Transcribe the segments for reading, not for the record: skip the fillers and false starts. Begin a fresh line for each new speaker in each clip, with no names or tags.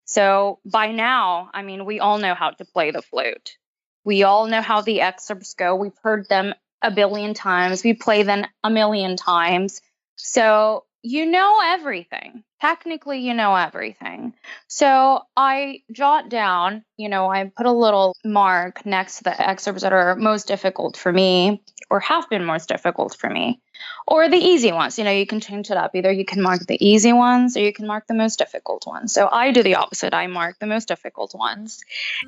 So by now, I mean, we all know how to play the flute. We all know how the excerpts go. We've heard them a billion times. We play them a million times. So you know everything. Technically, you know everything. So I jot down, I put a little mark next to the excerpts that are most difficult for me or have been most difficult for me, or the easy ones. You can change it up. Either you can mark the easy ones or you can mark the most difficult ones. So I do the opposite. I mark the most difficult ones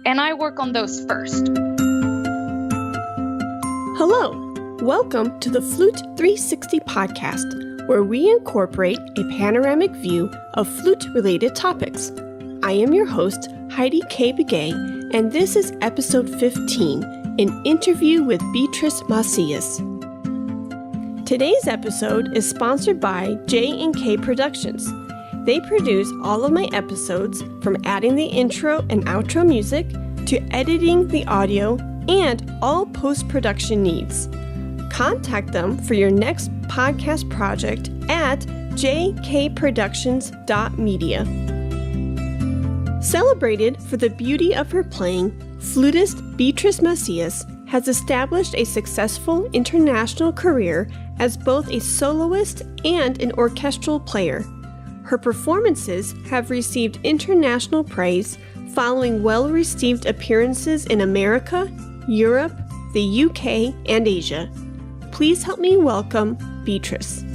and I work on those first.
Hello, welcome to the Flute 360 podcast, where we incorporate a panoramic view of flute-related topics. I am your host, Heidi K. Begay, and this is episode 15, an interview with Beatriz Macías. Today's episode is sponsored by J&K Productions. They produce all of my episodes, from adding the intro and outro music to editing the audio and all post-production needs. Contact them for your next podcast project at jkproductions.media. Celebrated for the beauty of her playing, flutist Beatriz Macías has established a successful international career as both a soloist and an orchestral player. Her performances have received international praise following well-received appearances in America, Europe, the UK, and Asia. Please help me welcome Beatriz.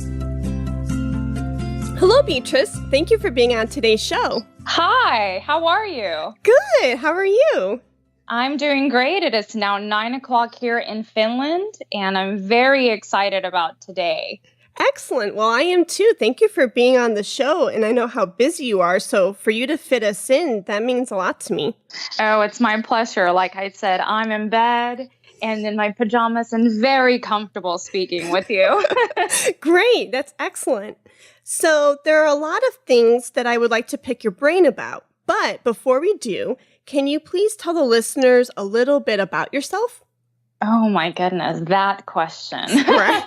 Hello, Beatriz. Thank you for being on today's show.
Hi, how are you?
Good. How are you?
I'm doing great. It is now 9:00 here in Finland, and I'm very excited about today.
Excellent. Well, I am too. Thank you for being on the show. And I know how busy you are. So for you to fit us in, that means a lot to me.
Oh, it's my pleasure. Like I said, I'm in bed and in my pajamas and very comfortable speaking with you.
Great. That's excellent. So there are a lot of things that I would like to pick your brain about. But before we do, can you please tell the listeners a little bit about yourself?
Oh my goodness, that question.
Right.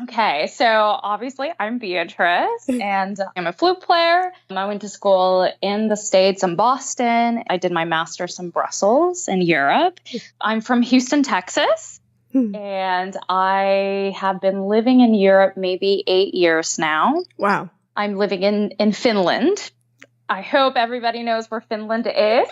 Okay, so obviously I'm Beatriz and I'm a flute player. I went to school in the States in Boston. I did my master's in Brussels in Europe. I'm from Houston, Texas, and I have been living in Europe maybe 8 years now.
Wow.
I'm living in Finland. I hope everybody knows where Finland is.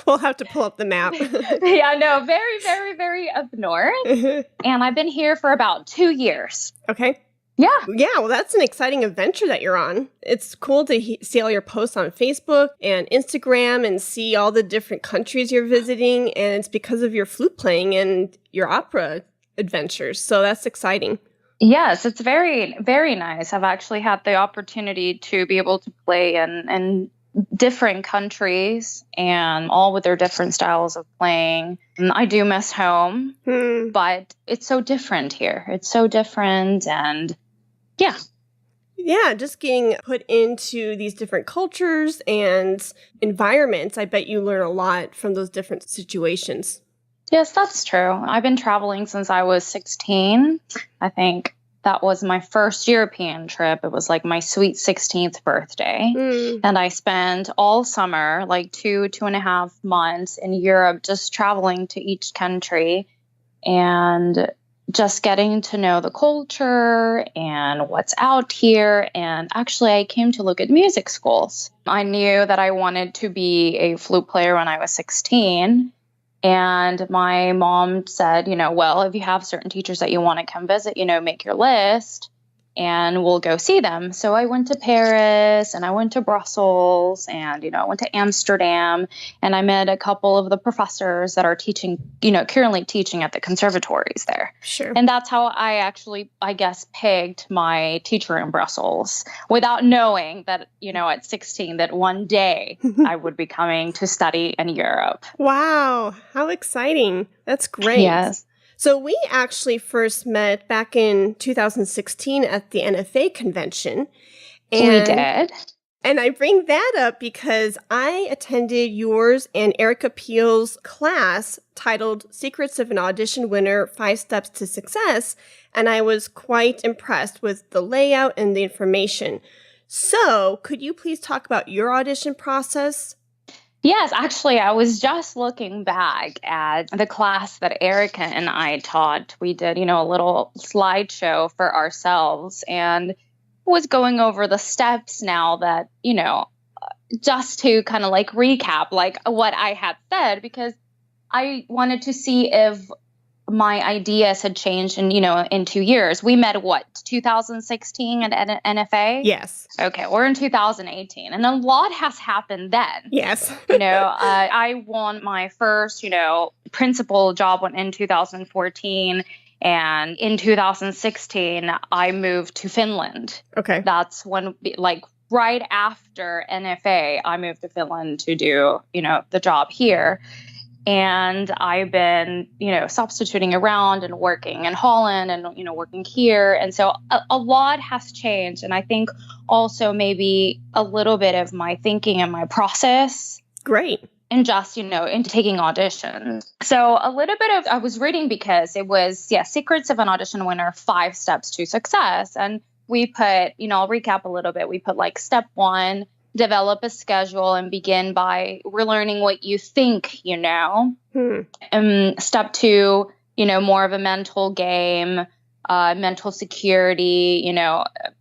We'll have to pull up the map.
Yeah, no, very, very, very up north. And I've been here for about 2 years.
Okay.
Yeah.
Yeah, well, that's an exciting adventure that you're on. It's cool to see all your posts on Facebook and Instagram and see all the different countries you're visiting. And it's because of your flute playing and your opera adventures. So that's exciting.
Yes, it's very, very nice. I've actually had the opportunity to be able to play in different countries and all with their different styles of playing. And I do miss home, but it's so different here. It's so different and yeah.
Yeah, just getting put into these different cultures and environments. I bet you learn a lot from those different situations.
Yes, that's true. I've been traveling since I was 16. I think that was my first European trip. It was like my sweet 16th birthday. And I spent all summer, like 2.5 months in Europe, just traveling to each country and just getting to know the culture and what's out here. And actually, I came to look at music schools. I knew that I wanted to be a flute player when I was 16. And my mom said, well, if you have certain teachers that you want to come visit, make your list and we'll go see them. So I went to Paris and I went to Brussels and, I went to Amsterdam and I met a couple of the professors that are teaching, currently teaching at the conservatories there.
Sure.
And that's how I actually, I guess, pegged my teacher in Brussels without knowing that, at 16, that one day I would be coming to study in Europe.
Wow. How exciting. That's great.
Yes.
So we actually first met back in 2016 at the NFA convention.
And we did.
And I bring that up because I attended yours and Erica Peel's class titled Secrets of an Audition Winner, 5 Steps to Success. And I was quite impressed with the layout and the information. So, could you please talk about your audition process?
Yes, actually, I was just looking back at the class that Erica and I taught. We did, a little slideshow for ourselves and was going over the steps now that, just to kind of like recap like what I had said, because I wanted to see if my ideas had changed in 2 years. We met 2016 at NFA?
Yes.
Okay, we're in 2018, and a lot has happened then.
Yes.
I won my first, principal job in 2014, and in 2016, I moved to Finland.
Okay.
That's when, right after NFA, I moved to Finland to do, the job here. And I've been, substituting around and working in Holland and, working here. And so a lot has changed. And I think also maybe a little bit of my thinking and my process.
Great.
And just, in taking auditions. So a little bit of, I was reading because it was, Secrets of an Audition Winner, 5 Steps to Success. And we put, I'll recap a little bit. We put step 1, develop a schedule and begin by relearning what you think you know. Step 2, more of a mental game, mental security.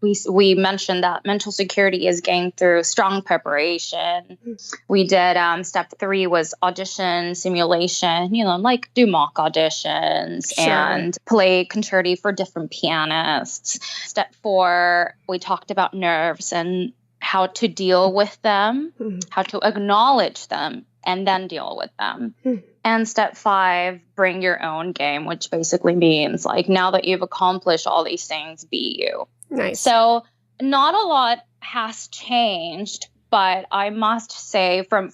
We mentioned that mental security is gained through strong preparation. We did step 3 was audition simulation, do mock auditions. Sure. And play concerti for different pianists. Step 4, we talked about nerves and how to deal with them, how to acknowledge them, and then deal with them. And step 5, bring your own game, which basically means now that you've accomplished all these things, be you.
Nice.
So not a lot has changed, but I must say from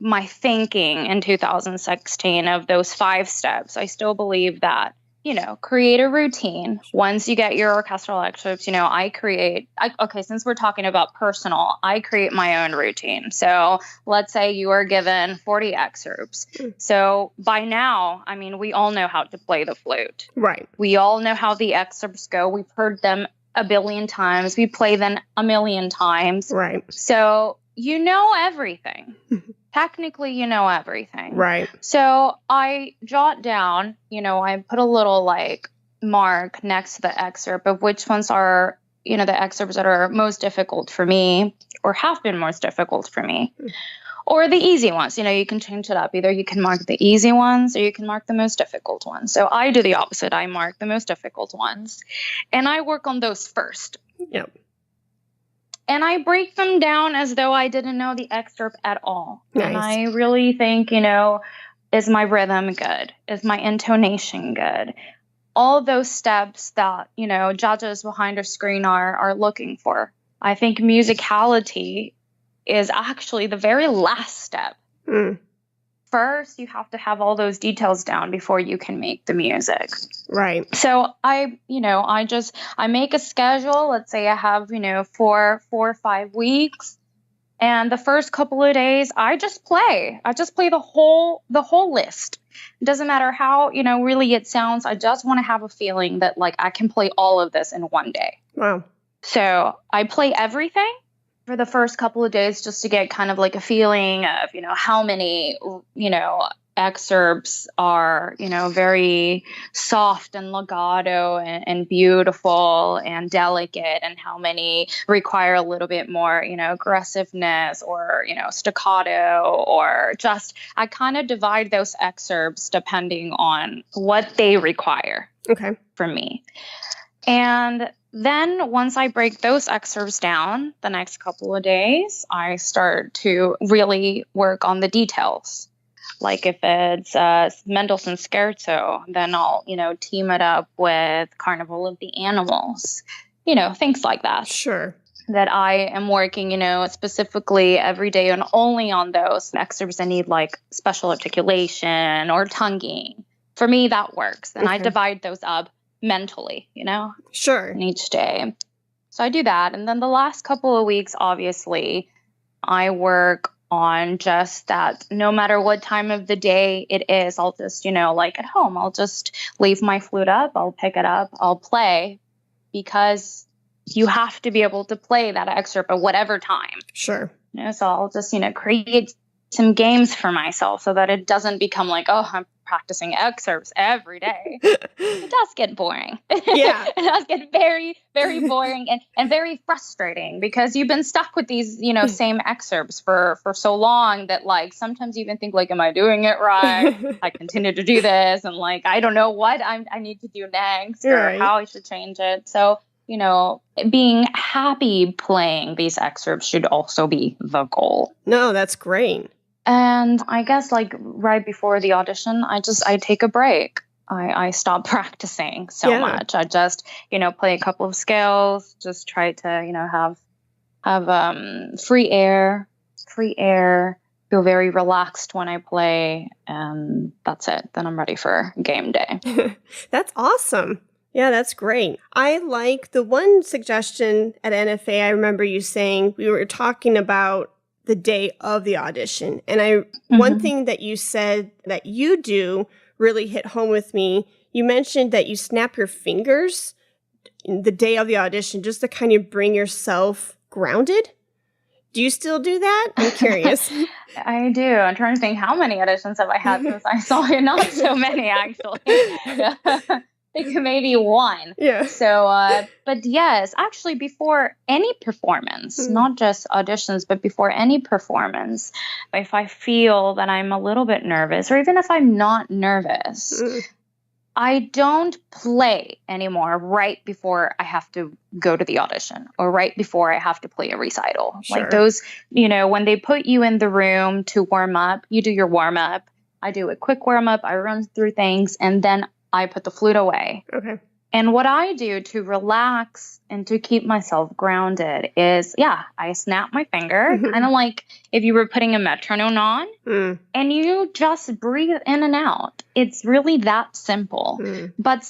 my thinking in 2016 of those 5 steps, I still believe that create a routine. Once you get your orchestral excerpts, since we're talking about personal, I create my own routine. So let's say you are given 40 excerpts. So by now, we all know how to play the flute.
Right.
We all know how the excerpts go. We've heard them a billion times. We play them a million times.
Right.
So everything. Technically, everything.
Right.
So I jot down, I put a little mark next to the excerpt of which ones are, the excerpts that are most difficult for me or have been most difficult for me. Or the easy ones, you can change it up. Either you can mark the easy ones or you can mark the most difficult ones. So I do the opposite. I mark the most difficult ones and I work on those first.
Yep.
And I break them down as though I didn't know the excerpt at all.
Nice.
And I really think, is my rhythm good? Is my intonation good? All those steps that, judges behind a screen are looking for. I think musicality is actually the very last step. First, you have to have all those details down before you can make the music.
Right.
So I make a schedule. Let's say I have, 4 or 5 weeks. And the first couple of days, I just play the whole list. It doesn't matter how, really it sounds. I just want to have a feeling that I can play all of this in one day.
Wow.
So I play everything for the first couple of days just to get kind of a feeling of, how many, excerpts are, very soft and legato and beautiful and delicate, and how many require a little bit more, aggressiveness or, staccato, or just, I kind of divide those excerpts depending on what they require.
Okay.
For me. And then once I break those excerpts down, the next couple of days, I start to really work on the details. If it's Mendelssohn Scherzo, then I'll, team it up with Carnival of the Animals, things like that.
Sure.
That I am working, specifically every day and only on those excerpts that need special articulation or tonguing. For me, that works. And I divide those up mentally,
Sure.
in each day. So I do that. And then the last couple of weeks, obviously, I work on just that no matter what time of the day it is, I'll just, at home, I'll just leave my flute up, I'll pick it up, I'll play, because you have to be able to play that excerpt at whatever time.
Sure.
So I'll just, create some games for myself so that it doesn't become like, oh, I'm practicing excerpts every day. It does get boring.
Yeah.
It does get very, very boring and very frustrating because you've been stuck with these, same excerpts for so long that like sometimes you even think like, am I doing it right? I continue to do this and like, I don't know what I need to do next or how I should change it. So, being happy playing these excerpts should also be the goal.
No, that's great.
And I guess like right before the audition, I take a break. I stop practicing so much. I just, play a couple of scales, just try to, have free air, feel very relaxed when I play. And that's it. Then I'm ready for game day.
That's awesome. Yeah, that's great. I like the one suggestion at NFA. I remember you saying we were talking about the day of the audition. And one thing that you said that you do really hit home with me. You mentioned that you snap your fingers the day of the audition just to kind of bring yourself grounded. Do you still do that? I'm curious.
I do. I'm trying to think how many auditions have I had since I saw it. Not so many, actually. I think maybe one.
Yeah.
So, but yes, actually before any performance, not just auditions, but before any performance, if I feel that I'm a little bit nervous, or even if I'm not nervous, I don't play anymore right before I have to go to the audition or right before I have to play a recital.
Sure.
Like those, when they put you in the room to warm up, you do your warm up. I do a quick warm up. I run through things and then I put the flute away.
Okay.
And what I do to relax and to keep myself grounded is, I snap my finger, kind of like if you were putting a metronome on, and you just breathe in and out. It's really that simple. But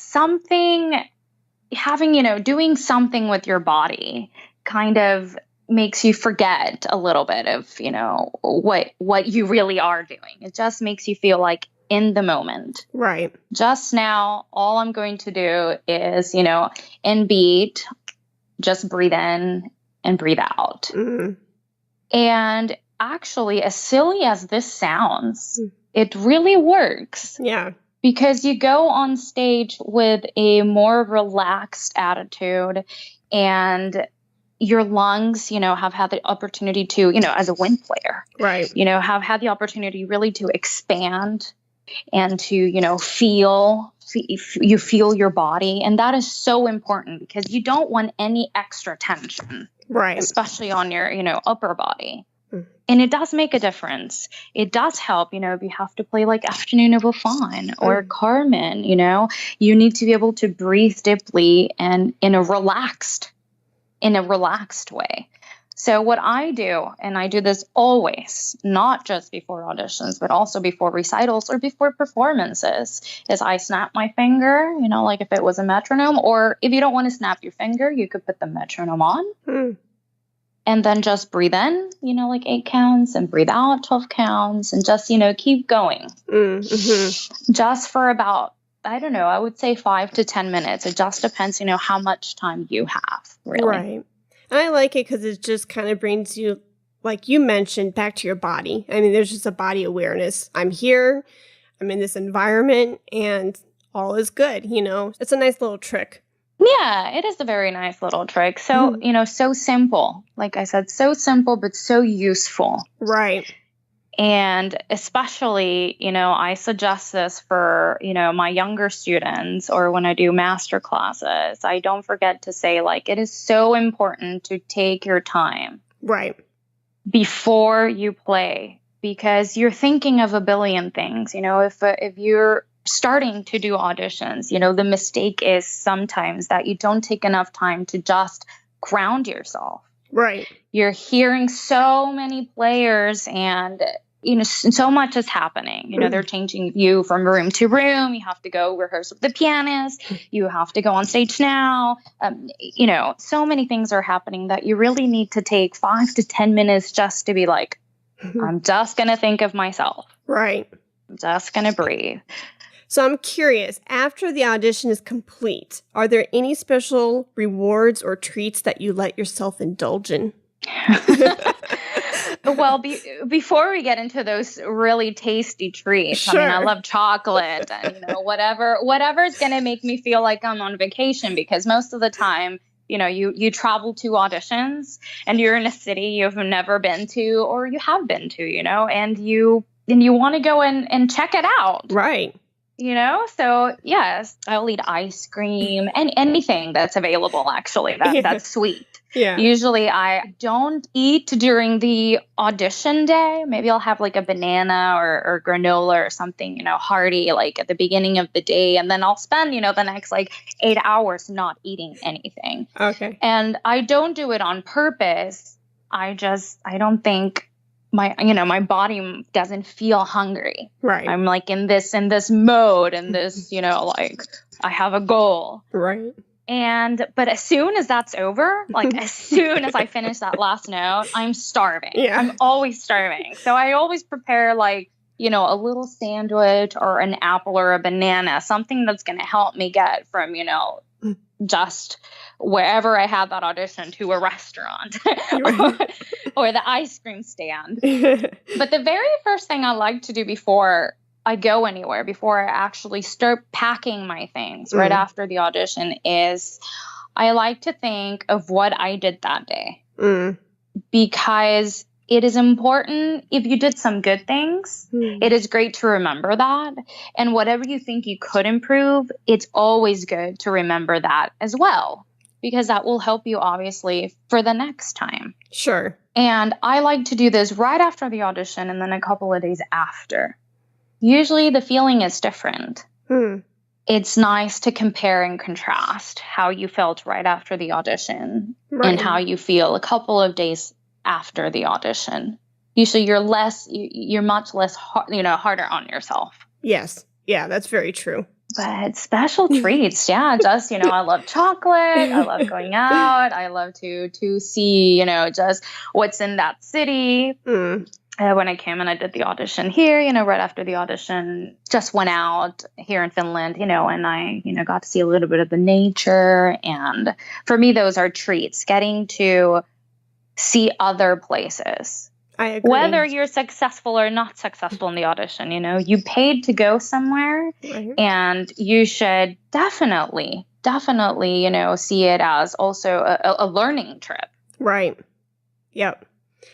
doing something with your body kind of makes you forget a little bit of, what you really are doing. It just makes you feel like in the moment.
Right.
Just now, all I'm going to do is, in beat, just breathe in and breathe out. And actually, as silly as this sounds, it really works.
Yeah.
Because you go on stage with a more relaxed attitude and your lungs, have had the opportunity to, as a wind player,
right.
Have had the opportunity really to expand and to, feel your body. And that is so important because you don't want any extra tension,
right? Especially
on your, upper body. And it does make a difference. It does help, if you have to play like Afternoon of a Faun or Carmen, you need to be able to breathe deeply and in a relaxed way. So what I do, and I do this always, not just before auditions, but also before recitals or before performances, is I snap my finger, like if it was a metronome, or if you don't want to snap your finger, you could put the metronome on and then just breathe in, like 8 counts and breathe out 12 counts and just, keep going just for about, I don't know, I would say 5 to 10 minutes. It just depends, how much time you have, really.
Right. And I like it because it just kind of brings you, like you mentioned, back to your body. I mean, there's just a body awareness. I'm here, I'm in this environment, and all is good, It's a nice little trick.
Yeah, it is a very nice little trick. So, so simple. Like I said, so simple, but so useful.
Right.
And especially, I suggest this for, my younger students or when I do master classes. I don't forget to say, like, it is so important to take your time.
Right.
Before you play, because you're thinking of a billion things. If you're starting to do auditions, the mistake is sometimes that you don't take enough time to just ground yourself.
Right.
You're hearing so many players and so much is happening. They're changing you from room to room. You have to go rehearse with the pianist. You have to go on stage now. So many things are happening that you really need to take 5 to 10 minutes just to be like, I'm just going to think of myself.
Right.
I'm just going to breathe.
So I'm curious, after the audition is complete, are there any special rewards or treats that you let yourself indulge in?
Well, before we get into those really tasty treats,
Sure.
I mean, I love chocolate and, whatever's going to make me feel like I'm on vacation, because most of the time, you travel to auditions and you're in a city you've never been to or you have been to, and you want to go and check it out.
Right.
So yes, I'll eat ice cream and anything that's available, actually, that's sweet.
Yeah.
Usually I don't eat during the audition day. Maybe I'll have like a banana or granola or something, hearty, like at the beginning of the day. And then I'll spend, the next like 8 hours not eating anything.
Okay.
And I don't do it on purpose. I don't think my body doesn't feel hungry.
Right.
I'm like in this mode and this, like I have a goal.
Right.
But as soon as that's over, like as soon as I finish that last note, I'm starving.
Yeah.
I'm always starving. So I always prepare like, a little sandwich or an apple or a banana, something that's going to help me get from, just wherever I had that audition to a restaurant or the ice cream stand. But the very first thing I like to do before I go anywhere, before I actually start packing my things right after the audition, is I like to think of what I did that day. Because it is important. If you did some good things, it is great to remember that. And whatever you think you could improve, it's always good to remember that as well, because that will help you obviously for the next time.
Sure.
And I like to do this right after the audition and then a couple of days after. Usually the feeling is different. It's nice to compare and contrast how you felt right after the audition and how you feel a couple of days after the audition. Usually you're much less harder on yourself.
Yes. Yeah, that's very true.
But special treats, just, I love chocolate. I love going out. I love to see, just what's in that city. When I came and I did the audition here, right after the audition, just went out here in Finland, and I, got to see a little bit of the nature. And for me, those are treats, getting to see other places.
I agree.
Whether you're successful or not successful in the audition, you paid to go somewhere, and you should definitely, see it as also a learning trip.
Right. Yep.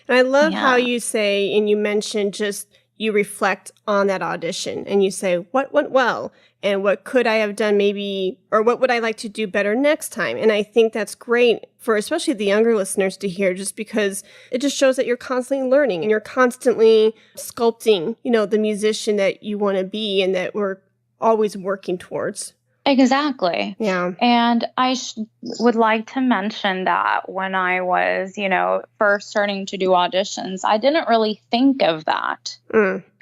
And I love how you say, and you mentioned just you reflect on that audition and you say, what went well and what could I have done maybe, or what would I like to do better next time? And I think that's great for especially the younger listeners to hear, just because it just shows that you're constantly learning and you're constantly sculpting, the musician that you want to be and that we're always working towards.
Exactly.
Yeah.
And I would like to mention that when I was, first starting to do auditions, I didn't really think of that.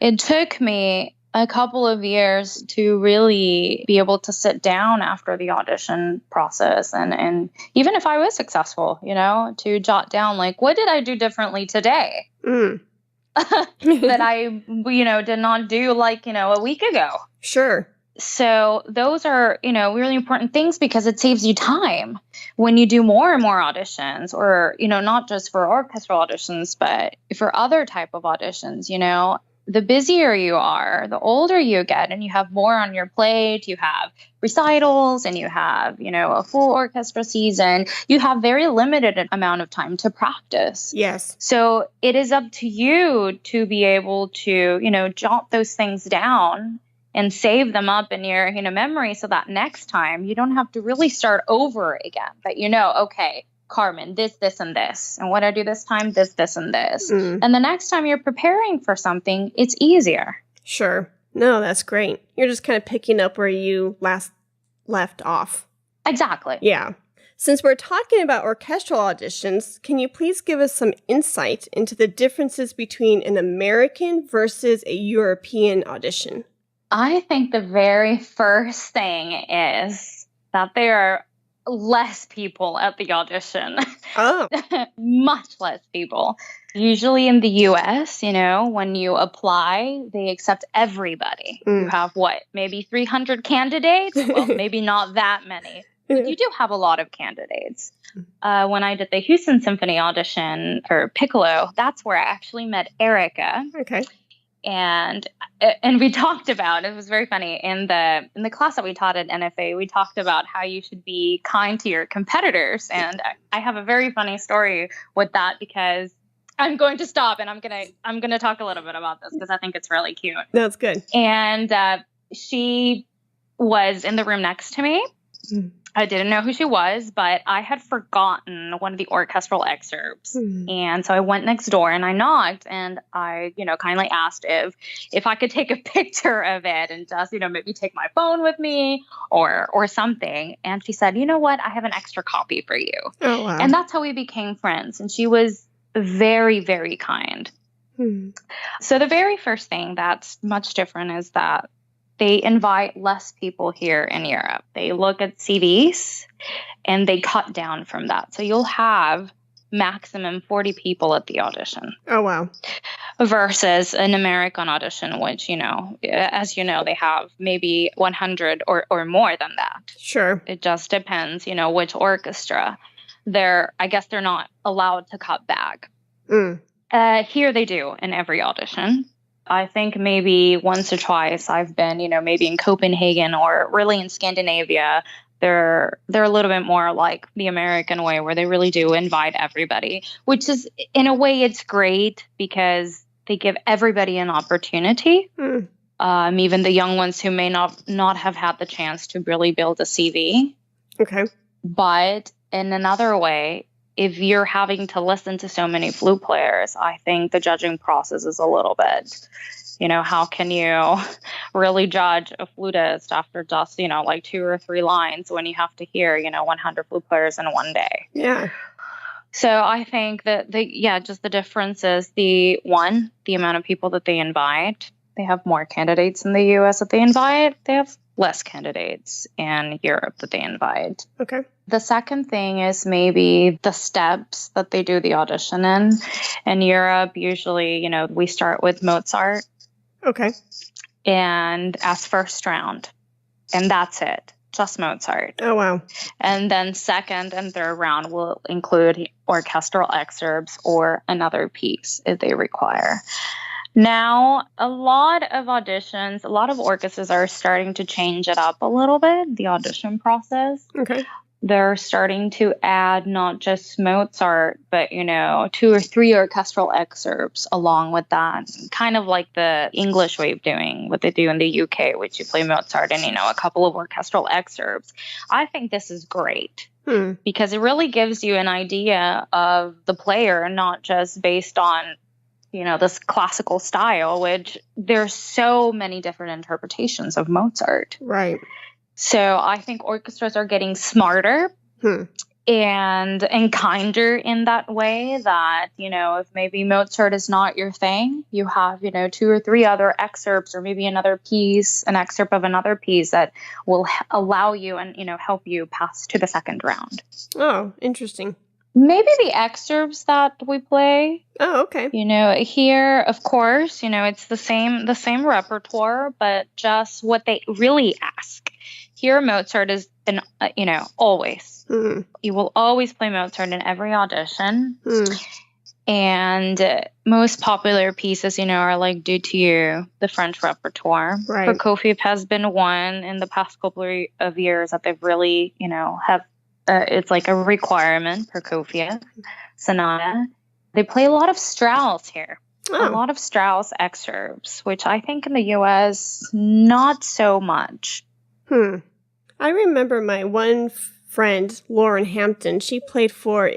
It took me a couple of years to really be able to sit down after the audition process. And even if I was successful, to jot down, like, what did I do differently today? That I, did not do like, a week ago.
Sure.
So those are, really important things because it saves you time when you do more and more auditions or, not just for orchestral auditions, but for other type of auditions, the busier you are, the older you get and you have more on your plate, you have recitals and you have, a full orchestra season, you have very limited amount of time to practice.
Yes.
So it is up to you to be able to, jot those things down and save them up in your, memory so that next time you don't have to really start over again. But okay, Carmen, this, and this. And what I do this time, this, and this. And the next time you're preparing for something, it's easier.
Sure. No, that's great. You're just kind of picking up where you last left off.
Exactly.
Yeah. Since we're talking about orchestral auditions, can you please give us some insight into the differences between an American versus a European audition?
I think the very first thing is that there are less people at the audition.
Oh.
Much less people. Usually in the US, when you apply, they accept everybody. You have maybe 300 candidates? Well, maybe not that many. But you do have a lot of candidates. When I did the Houston Symphony audition for piccolo, that's where I actually met Erica.
Okay.
And we talked about, it was very funny, in the class that we taught at NFA, we talked about how you should be kind to your competitors. And I have a very funny story with that, because I'm going to stop and I'm going to talk a little bit about this because I think it's really cute.
That's good.
And she was in the room next to me. I didn't know who she was, but I had forgotten one of the orchestral excerpts. And so I went next door and I knocked, and I, kindly asked if I could take a picture of it and just, maybe take my phone with me or something. And she said, "You know what? I have an extra copy for you."
Oh, wow.
And that's how we became friends. And she was very, very kind. So the very first thing that's much different is that they invite less people here in Europe. They look at CVs and they cut down from that. So you'll have maximum 40 people at the audition.
Oh, wow.
Versus an American audition, which, as you know, they have maybe 100 or more than that.
Sure.
It just depends, which orchestra. I guess they're not allowed to cut back. Here they do in every audition. I think maybe once or twice I've been, maybe in Copenhagen or really in Scandinavia. They're a little bit more like the American way, where they really do invite everybody, which is, in a way, it's great because they give everybody an opportunity. Even the young ones who may not have had the chance to really build a CV. Okay. But in another way, if you're having to listen to so many flute players, I think the judging process is a little bit, how can you really judge a flutist after just, like 2 or 3 lines when you have to hear, 100 flute players in one day?
Yeah.
So I think that just the difference is the amount of people that they invite. They have more candidates in the US that they invite. They have less candidates in Europe that they invite.
Okay.
The second thing is maybe the steps that they do the audition in. In Europe, usually, we start with Mozart.
Okay.
And as first round. And that's it. Just Mozart.
Oh, wow.
And then second and third round will include orchestral excerpts or another piece if they require. Now, a lot of auditions, a lot of orchestras are starting to change it up a little bit, the audition process.
Okay.
They're starting to add not just Mozart, but, 2 or 3 orchestral excerpts along with that. Kind of like the English way of doing what they do in the UK, which you play Mozart and, a couple of orchestral excerpts. I think this is great because it really gives you an idea of the player, not just based on this classical style, which there's so many different interpretations of Mozart.
Right.
So I think orchestras are getting smarter and kinder in that way that, if maybe Mozart is not your thing, you have, 2 or 3 other excerpts or maybe an excerpt of another piece that will allow you and, help you pass to the second round.
Oh, interesting.
Maybe the excerpts that we play.
Oh, okay.
Here, of course, it's the same repertoire, but just what they really ask. Here, Mozart is always. You will always play Mozart in every audition. And most popular pieces, are like Due to You, the French repertoire.
Right.
Prokofiev has been one in the past couple of years that they've really, have. It's like a requirement, Prokofiev sonata. They play a lot of Strauss here. A lot of Strauss excerpts, which I think in the U.S., not so much.
I remember my one friend, Lauren Hampton, she played for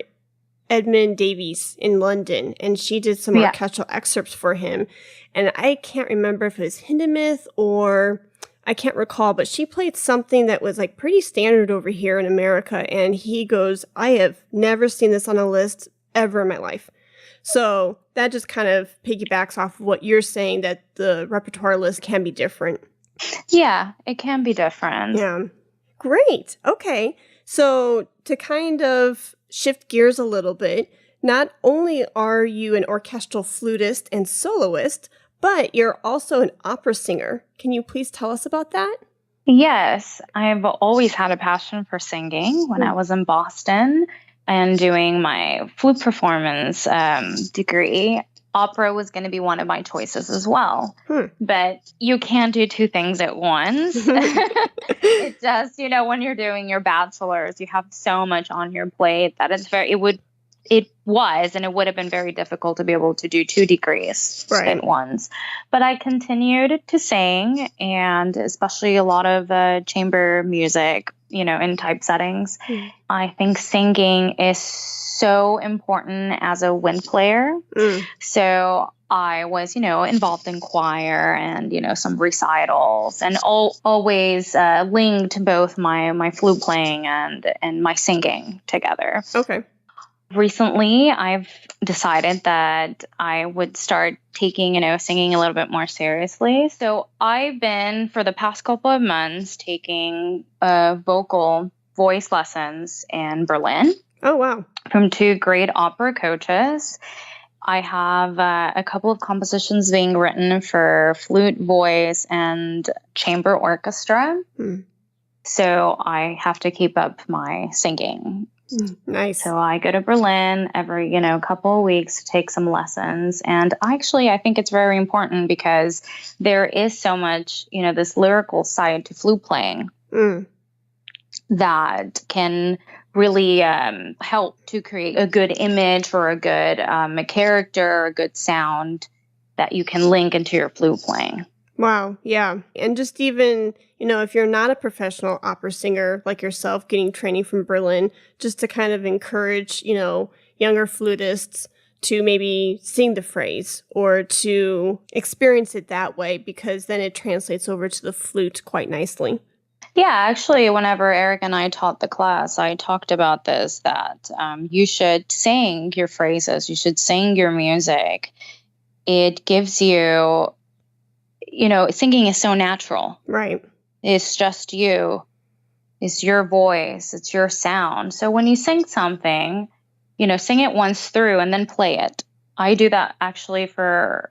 Edmund-Davies in London, and she did some orchestral excerpts for him. And I can't remember if it was Hindemith or... I can't recall, but she played something that was like pretty standard over here in America. And he goes, I have never seen this on a list ever in my life. So that just kind of piggybacks off of what you're saying, that the repertoire list can be different.
Yeah, it can be different.
Yeah. Great. Okay. So to kind of shift gears a little bit, Not only are you an orchestral flutist and soloist, but you're also an opera singer. Can you please tell us about that?
Yes, I've always had a passion for singing. When I was in Boston and doing my flute performance degree, opera was going to be one of my choices as well. But you can't do two things at once. It just, when you're doing your bachelor's, you have so much on your plate that it would have been very difficult to be able to do two degrees at once. But I continued to sing, and especially a lot of chamber music, in type settings. I think singing is so important as a wind player. So I was, involved in choir and, some recitals, and always linked both my flute playing and my singing together.
Okay.
Recently, I've decided that I would start taking, singing a little bit more seriously. So I've been, for the past couple of months, taking vocal voice lessons in Berlin.
Oh, wow.
From two great opera coaches. I have a couple of compositions being written for flute, voice, and chamber orchestra. So I have to keep up my singing.
Nice.
So I go to Berlin every, couple of weeks to take some lessons. And I think it's very important because there is so much, this lyrical side to flute playing that can really help to create a good image or a good a character, a good sound that you can link into your flute playing.
Wow. Yeah. And just even, if you're not a professional opera singer like yourself, getting training from Berlin, just to kind of encourage, younger flutists to maybe sing the phrase or to experience it that way, because then it translates over to the flute quite nicely.
Yeah, actually, whenever Eric and I taught the class, I talked about this, that you should sing your phrases, you should sing your music. It gives you, singing is so natural.
Right.
It's just you. It's your voice. It's your sound. So when you sing something, sing it once through and then play it. I do that actually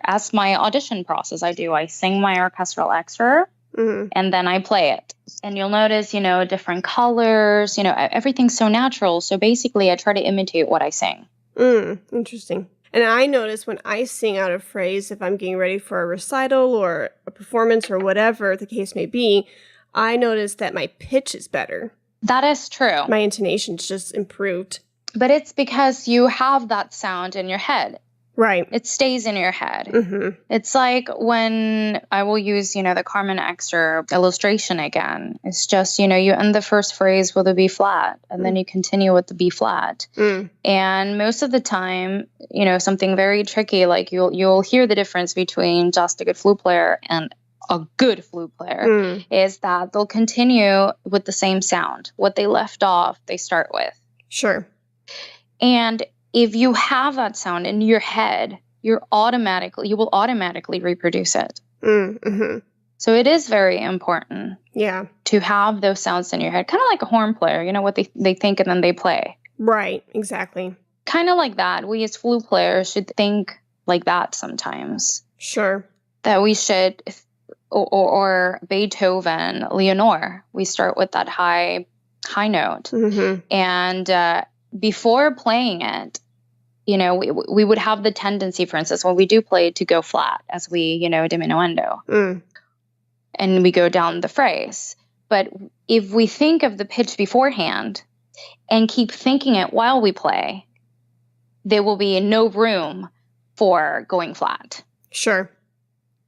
as my audition process. I sing my orchestral extra and then I play it. And you'll notice, different colors, everything's so natural. So basically I try to imitate what I sing.
Interesting. And I notice when I sing out a phrase, if I'm getting ready for a recital or a performance or whatever the case may be, I notice that my pitch is better.
That is true.
My intonation's just improved.
But it's because you have that sound in your head.
Right.
It stays in your head. It's like when I will use, the Carmen Extra illustration again. It's just, you end the first phrase with a B flat and then you continue with the B flat. And most of the time, something very tricky, like you'll hear the difference between just a good flute player and a good flute player is that they'll continue with the same sound. What they left off, they start with.
Sure.
And if you have that sound in your head, you will automatically reproduce it. So it is very important to have those sounds in your head, kind of like a horn player, what they think and then they play.
Right, exactly.
Kind of like that. We as flute players should think like that sometimes.
Sure.
That we should, or Beethoven, Leonore, we start with that high note. And before playing it, we would have the tendency, for instance, when we do play, to go flat as we, diminuendo. And we go down the phrase. But if we think of the pitch beforehand and keep thinking it while we play, there will be no room for going flat.
Sure.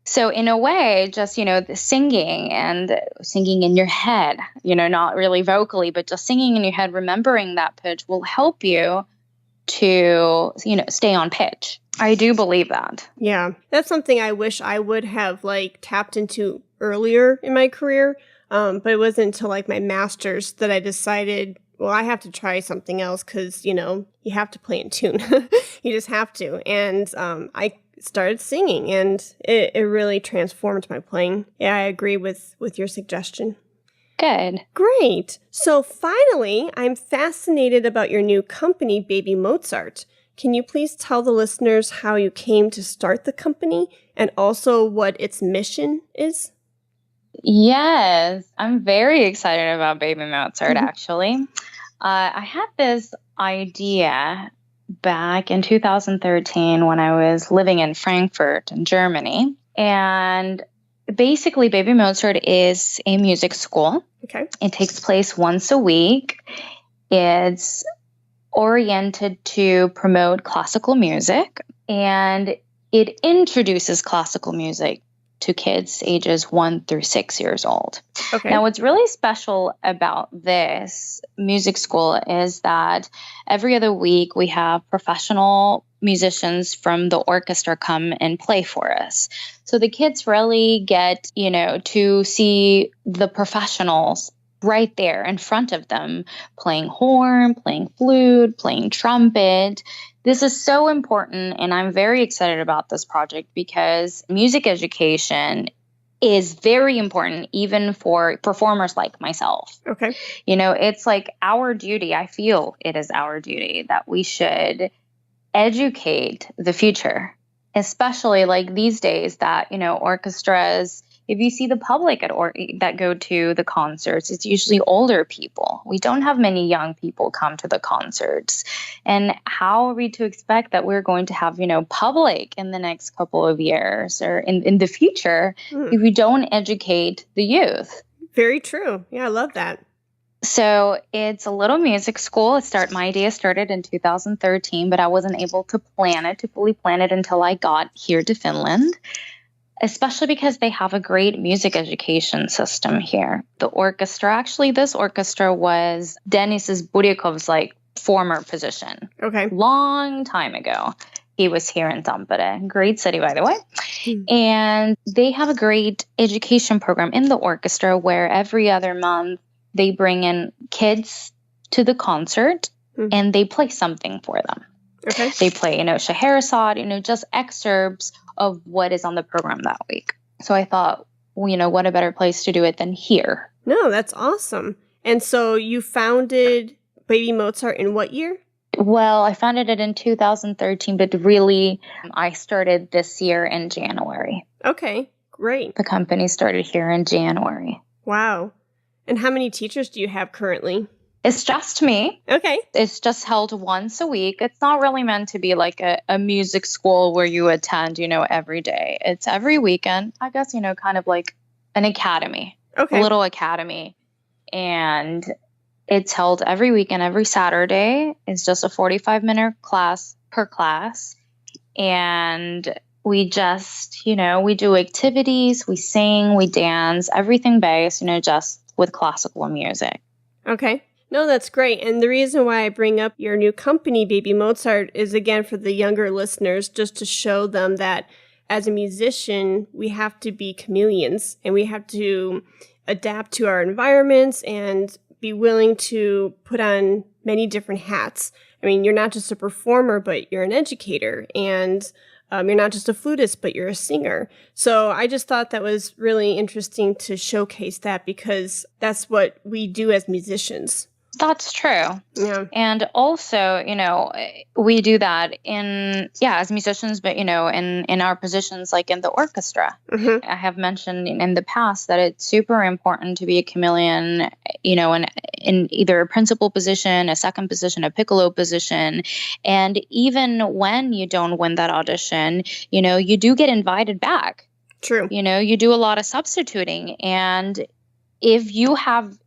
So in a way, just, the singing and singing in your head, not really vocally, but just singing in your head, remembering that pitch will help you to, stay on pitch. I do believe that.
Yeah. That's something I wish I would have tapped into earlier in my career. But it wasn't until my master's that I decided, well, I have to try something else because, you have to play in tune. You just have to. And I started singing and it really transformed my playing. Yeah, I agree with your suggestion.
Good.
Great. So finally, I'm fascinated about your new company, Baby Mozart. Can you please tell the listeners how you came to start the company and also what its mission is?
Yes, I'm very excited about Baby Mozart, actually. I had this idea back in 2013 when I was living in Frankfurt in Germany. And basically, Baby Mozart is a music school.
Okay.
It takes place once a week. It's oriented to promote classical music, and it introduces classical music to kids ages 1 through 6 years old.
Okay.
Now, what's really special about this music school is that every other week we have professional musicians from the orchestra come and play for us. So the kids really get, to see the professionals right there in front of them, playing horn, playing flute, playing trumpet. This is so important, and I'm very excited about this project because music education is very important even for performers like myself.
Okay.
It's like our duty. I feel it is our duty that we should educate the future, especially like these days that, orchestras, if you see the public that go to the concerts, it's usually older people. We don't have many young people come to the concerts. And how are we to expect that we're going to have, public in the next couple of years or in the future if we don't educate the youth?
Very true. Yeah, I love that.
So it's a little music school. My idea started in 2013, but I wasn't able to fully plan it until I got here to Finland. Especially because they have a great music education system here. The orchestra, this orchestra was Denis's Budyakov's former position.
Okay.
Long time ago. He was here in Tampere. Great city, by the way. And they have a great education program in the orchestra where every other month they bring in kids to the concert and they play something for them.
Okay.
They play, Scheherazade, just excerpts of what is on the program that week. So I thought, what a better place to do it than here.
No, that's awesome. And so you founded Baby Mozart in what year?
Well, I founded it in 2013, but really I started this year in January.
Okay, great.
The company started here in January.
Wow. And how many teachers do you have currently?
It's just me.
Okay.
It's just held once a week. It's not really meant to be like a music school where you attend, every day. It's every weekend, I guess, kind of like an academy,
okay.
A little academy. And it's held every weekend, every Saturday. It's just a 45-minute class per class. And we just, we do activities, we sing, we dance, everything based, just with classical music.
Okay. No, that's great. And the reason why I bring up your new company, Baby Mozart, is again for the younger listeners, just to show them that as a musician, we have to be chameleons and we have to adapt to our environments and be willing to put on many different hats. I mean, you're not just a performer, but you're an educator, and you're not just a flutist, but you're a singer. So I just thought that was really interesting to showcase that because that's what we do as musicians.
That's true.
Yeah.
And also, we do that as musicians, but, in our positions, like in the orchestra.
Mm-hmm.
I have mentioned in the past that it's super important to be a chameleon, in either a principal position, a second position, a piccolo position. And even when you don't win that audition, you do get invited back.
True.
You do a lot of substituting. And if you're,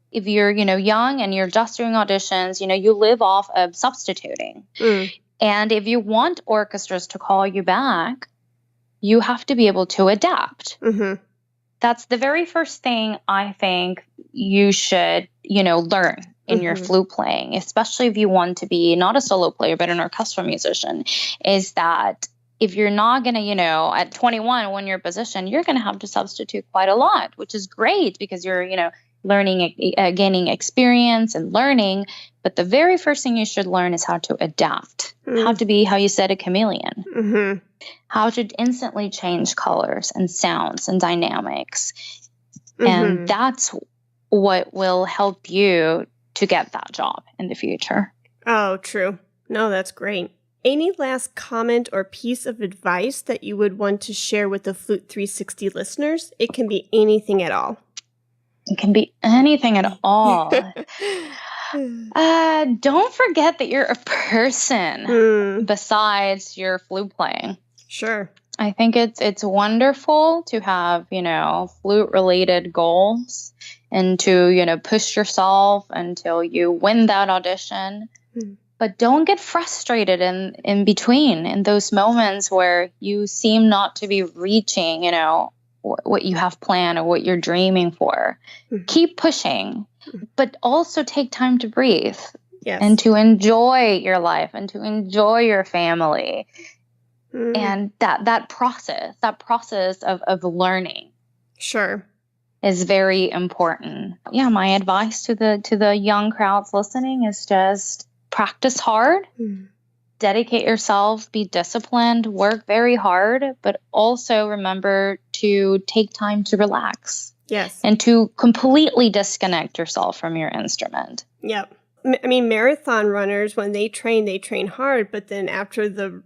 young and you're just doing auditions, you live off of substituting. And if you want orchestras to call you back, you have to be able to adapt.
Mm-hmm.
That's the very first thing I think you should, learn in your flute playing, especially if you want to be not a solo player, but an orchestral musician, is that if you're not going to, at 21 win your position, you're going to have to substitute quite a lot, which is great because you're, learning, gaining experience and learning. But the very first thing you should learn is how to adapt, how to be, how you said, a chameleon, how to instantly change colors and sounds and dynamics. And that's what will help you to get that job in the future.
Oh, true. No, that's great. Any last comment or piece of advice that you would want to share with the Flute 360 listeners? It can be anything at all.
It can be anything at all. Don't forget that you're a person besides your flute playing.
Sure.
I think it's wonderful to have, flute-related goals and to, push yourself until you win that audition. But don't get frustrated in between, in those moments where you seem not to be reaching, what you have planned or what you're dreaming for. Keep pushing, but also take time to breathe and to enjoy your life and to enjoy your family. And that process of learning,
sure,
is very important. Yeah, my advice to the young crowds listening is just practice hard. Dedicate yourself, be disciplined, work very hard, but also remember to take time to relax.
Yes.
And to completely disconnect yourself from your instrument.
Yep. I mean, marathon runners, when they train hard, but then after their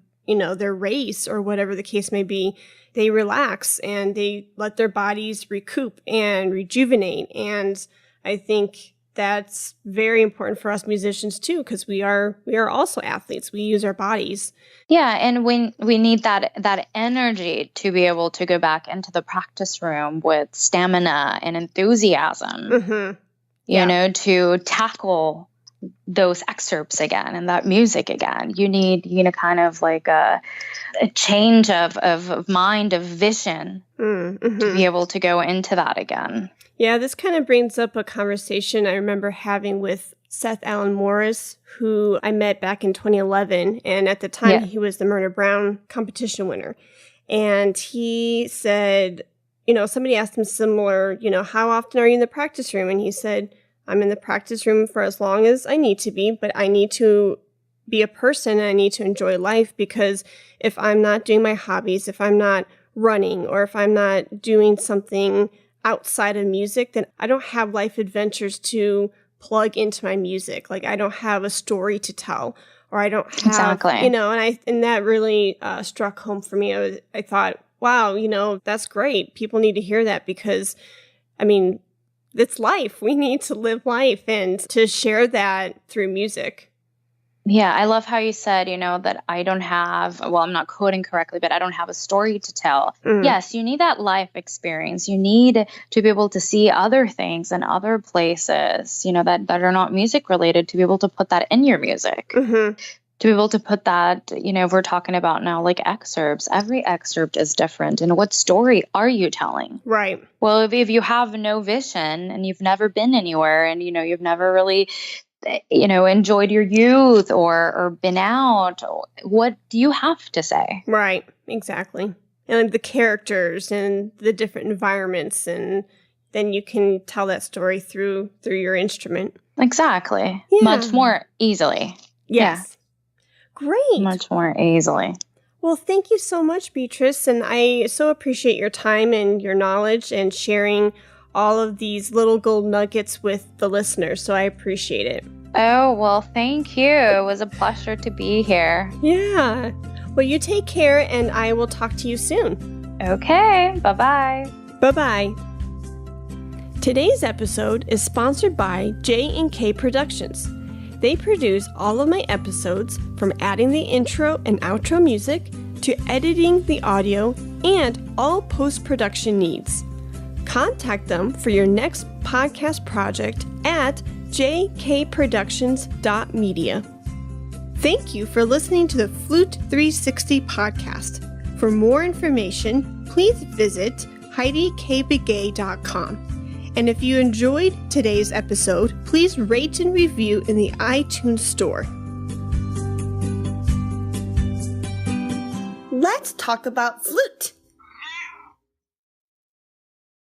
race or whatever the case may be, they relax and they let their bodies recoup and rejuvenate. And I think that's very important for us musicians too, because we are also athletes. We use our bodies.
Yeah, and we need that energy to be able to go back into the practice room with stamina and enthusiasm. To tackle those excerpts again and that music again. You need kind of like a change of mind, of vision to be able to go into that again.
Yeah, this kind of brings up a conversation I remember having with Seth Allyn Morris, who I met back in 2011. And at the time, he was the Myrna Brown competition winner. And he said, somebody asked him similar, how often are you in the practice room? And he said, I'm in the practice room for as long as I need to be, but I need to be a person and I need to enjoy life, because if I'm not doing my hobbies, if I'm not running, or if I'm not doing something outside of music, then I don't have life adventures to plug into my music. Like I don't have a story to tell, or I don't have,
exactly.
And that really struck home for me. I thought, wow, that's great. People need to hear that, because, it's life. We need to live life and to share that through music.
Yeah, I love how you said, that I don't have, I'm not quoting correctly, but I don't have a story to tell. Yes, you need that life experience. You need to be able to see other things and other places, that are not music related, to be able to put that in your music. To be able to put that, if we're talking about now like excerpts, every excerpt is different. And what story are you telling?
Right.
Well, if you have no vision and you've never been anywhere and, you've never really enjoyed your youth or been out, what do you have to say?
Right, exactly. And the characters and the different environments, and then you can tell that story through your instrument.
Exactly.
Yeah.
Much more easily.
Yes. Yeah. Great.
Much more easily.
Well, thank you so much, Beatriz, and I so appreciate your time and your knowledge and sharing all of these little gold nuggets with the listeners, so I appreciate it.
Oh, well, thank you. It was a pleasure to be here.
Yeah. Well, you take care, and I will talk to you soon.
Okay. Bye-bye.
Bye-bye. Today's episode is sponsored by J&K Productions. They produce all of my episodes, from adding the intro and outro music to editing the audio and all post-production needs. Contact them for your next podcast project at jkproductions.media. Thank you for listening to the Flute 360 podcast. For more information, please visit HeidiKBigay.com. And if you enjoyed today's episode, please rate and review in the iTunes store. Let's talk about flute.